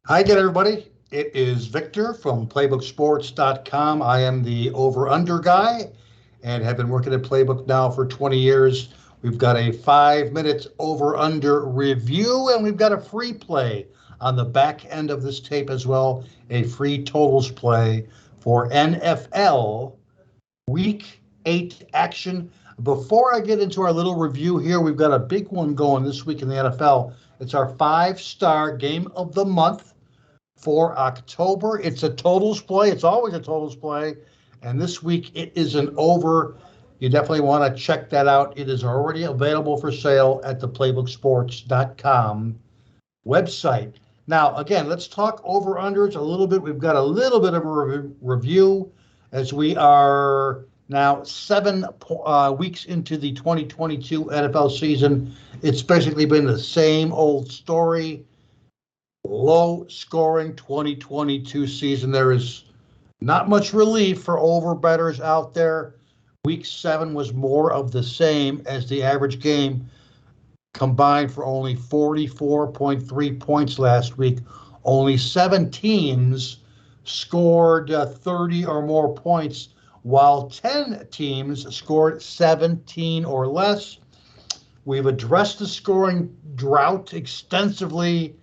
Hi again, everybody. It is Victor from PlaybookSports.com. I am the over-under guy and have been working at Playbook now for 20 years. We've got a 5 minute over-under review, and we've got a free play on the back end of this tape as well, a free totals play for NFL Week 8 action. Before I get into our little review here, we've got a big one going this week in the NFL. It's our five-star game of the month for October. It's a totals play. It's always a totals play. And this week it is an over. You definitely want to check that out. It is already available for sale at the playbooksports.com website. Now, again, let's talk over unders a little bit. We've got a little bit of a review as we are now 7 weeks into the 2022 NFL season. It's basically been the same old story. Low scoring 2022 season. There is not much relief for over bettors out there. Week 7 was more of the same as the average game combined for only 44.3 points last week. Only 7 teams scored 30 or more points, while 10 teams scored 17 or less. We've addressed the scoring drought extensively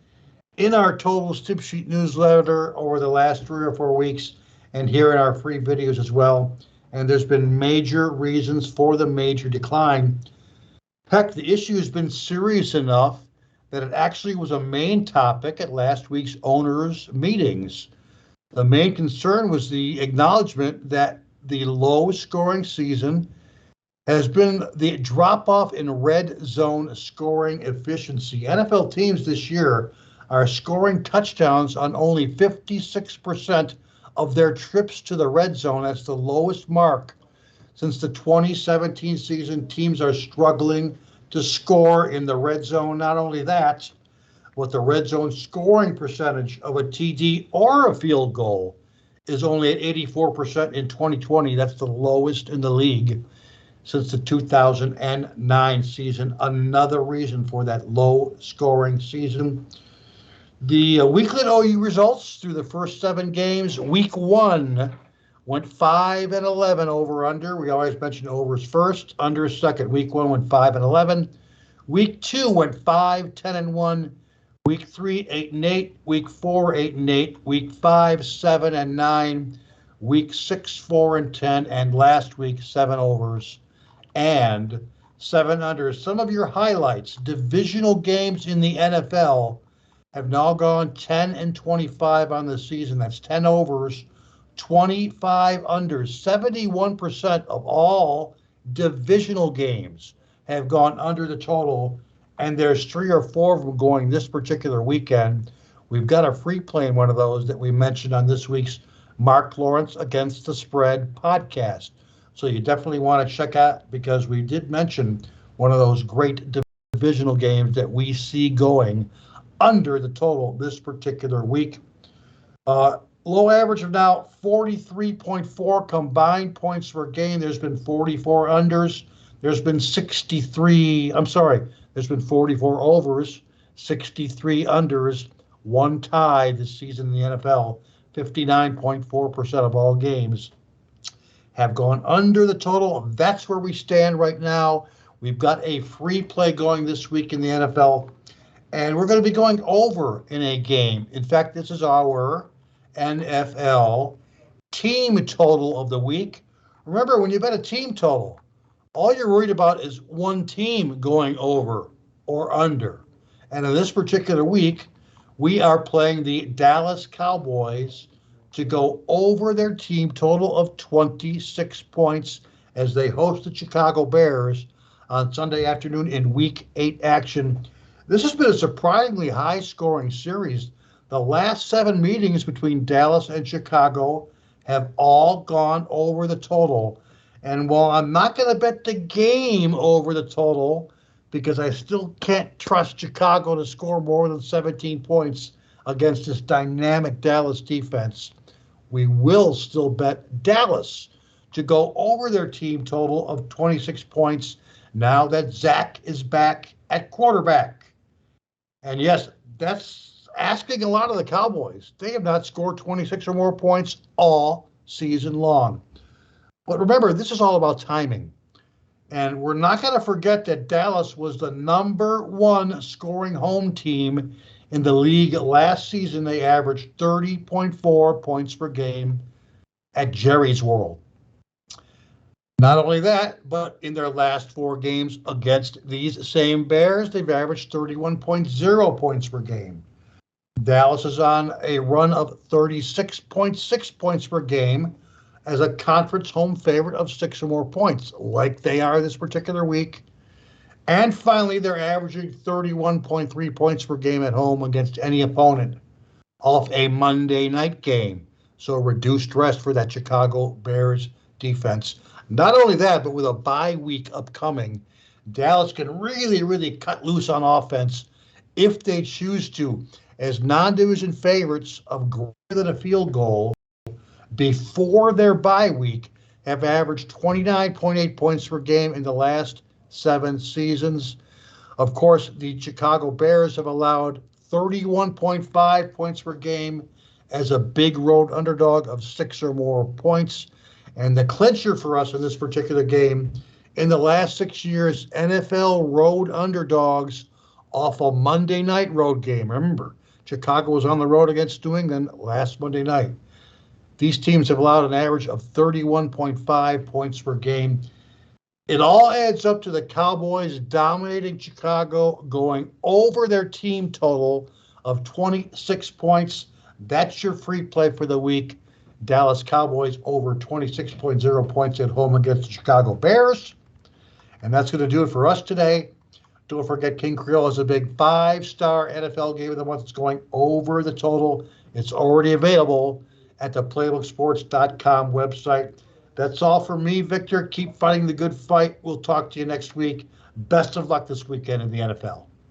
in our Totals Tip Sheet newsletter over the last 3 or 4 weeks and here in our free videos as well. And there's been major reasons for the major decline. Heck, the issue has been serious enough that it actually was a main topic at last week's owners' meetings. The main concern was the acknowledgement that the low scoring season has been the drop off in red zone scoring efficiency. NFL teams this year are scoring touchdowns on only 56% of their trips to the red zone. That's the lowest mark since the 2017 season. Teams are struggling to score in the red zone. Not only that, but the red zone scoring percentage of a TD or a field goal is only at 84% in 2020. That's the lowest in the league since the 2009 season. Another reason for that low scoring season. The weekly OU results through the first 7 games. Week 1 went 5-11 over under. We always mention overs first, unders second. Week 1 went 5-11. Week 2 went 5-10-1. Week 3 8-8. Week 4 8-8. Week 5 7-9. Week 6 4-10, and last week 7 overs and 7 unders. Some of your highlights: divisional games in the NFL have now gone 10-25 on the season. That's 10 overs, 25 unders. 71% of all divisional games have gone under the total, and there's 3 or 4 of them going this particular weekend. We've got a free play in one of those that we mentioned on this week's Mark Lawrence Against the Spread podcast. So you definitely want to check out, because we did mention one of those great divisional games that we see going under the total this particular week. Low average of now 43.4 combined points per game. There's been 44 unders. There's been 44 overs, 63 unders, 1 tie this season in the NFL. 59.4% of all games have gone under the total. That's where we stand right now. We've got a free play going this week in the NFL, and we're going to be going over in a game. In fact, this is our NFL team total of the week. Remember, when you bet a team total, all you're worried about is one team going over or under. And in this particular week, we are playing the Dallas Cowboys to go over their team total of 26 points as they host the Chicago Bears on Sunday afternoon in Week 8 action. This has been a surprisingly high-scoring series. The last 7 meetings between Dallas and Chicago have all gone over the total. And while I'm not going to bet the game over the total, because I still can't trust Chicago to score more than 17 points against this dynamic Dallas defense, we will still bet Dallas to go over their team total of 26 points now that Zach is back at quarterback. And yes, that's asking a lot of the Cowboys. They have not scored 26 or more points all season long. But remember, this is all about timing. And we're not going to forget that Dallas was the number one scoring home team in the league last season. They averaged 30.4 points per game at Jerry's World. Not only that, but in their last 4 games against these same Bears, they've averaged 31.0 points per game. Dallas is on a run of 36.6 points per game as a conference home favorite of 6 or more points, like they are this particular week. And finally, they're averaging 31.3 points per game at home against any opponent off a Monday night game. So reduced rest for that Chicago Bears defense. Not only that, but with a bye week upcoming, Dallas can really, really cut loose on offense if they choose to, as non-division favorites of greater than a field goal before their bye week have averaged 29.8 points per game in the last 7 seasons. Of course, the Chicago Bears have allowed 31.5 points per game as a big road underdog of 6 or more points. And the clincher for us in this particular game, in the last 6 years, NFL road underdogs off a Monday night road game. Remember, Chicago was on the road against New England last Monday night. These teams have allowed an average of 31.5 points per game. It all adds up to the Cowboys dominating Chicago, going over their team total of 26 points. That's your free play for the week. Dallas Cowboys over 26.0 points at home against the Chicago Bears. And that's going to do it for us today. Don't forget, King Creole is a big 5-star NFL game of the month. It's going over the total. It's already available at the playbooksports.com website. That's all for me, Victor. Keep fighting the good fight. We'll talk to you next week. Best of luck this weekend in the NFL.